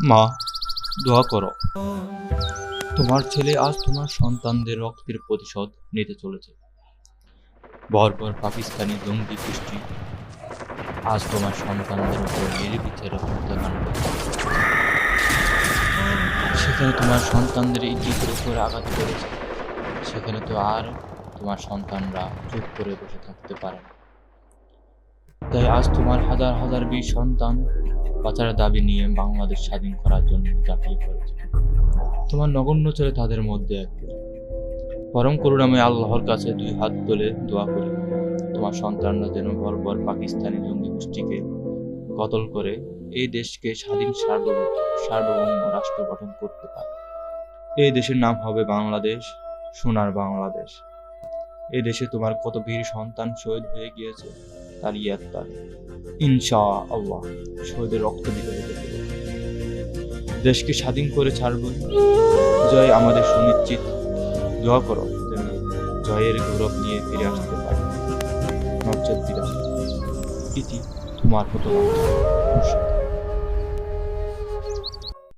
মা, দোয়া করো। তোমার ছেলে আজ তোমার সন্তানদের রক্তের প্রতিশোধ নিতে চলেছে। বর্বর পাকিস্তানি জঙ্গি গোষ্ঠী আজ তোমার সন্তানদের উপর নির্বিচারে হত্যাকাণ্ড চালাচ্ছে। সেখানে তোমার সন্তানদের ইজ্জতের উপর আঘাত করেছে। সেখানে তো আর তোমার সন্তানরা চুপ করে বসে থাকতে পারে না। তাই আজ তোমার হাজার হাজার বীর সন্তান বাঁচার দাবি নিয়ে বাংলাদেশ স্বাধীন করার জন্য ঝাঁপিয়ে পড়েছে। তোমার নগণ্য ছেলে তাদের মধ্যে একজন। পরম করুণাময় আল্লাহর কাছে দুই হাত তুলে দোয়া করি, তোমার সন্তানরা যেন বর্বর পাকিস্তানি জঙ্গি গোষ্ঠীকে কতল করে এই দেশকে স্বাধীন সার্বভৌম রাষ্ট্র গঠন করতে পারে। এই দেশের নাম হবে বাংলাদেশ, সোনার বাংলাদেশ। এই দেশে তোমার কত বীর সন্তান শহীদ হয়ে গিয়েছে তার ইয়াত্তার ইনশাআল্লাহ শহীদের রক্ত দিতে হতে দেব। দেশকে স্বাধীন করে ছাড়ব, জয় আমাদের সুনিশ্চিত। দোয়া করো যেন জয়ের গৌরব নিয়ে ফিরে আসতে পারি। নজ্জাত বিরাট ইতি তোমার হতো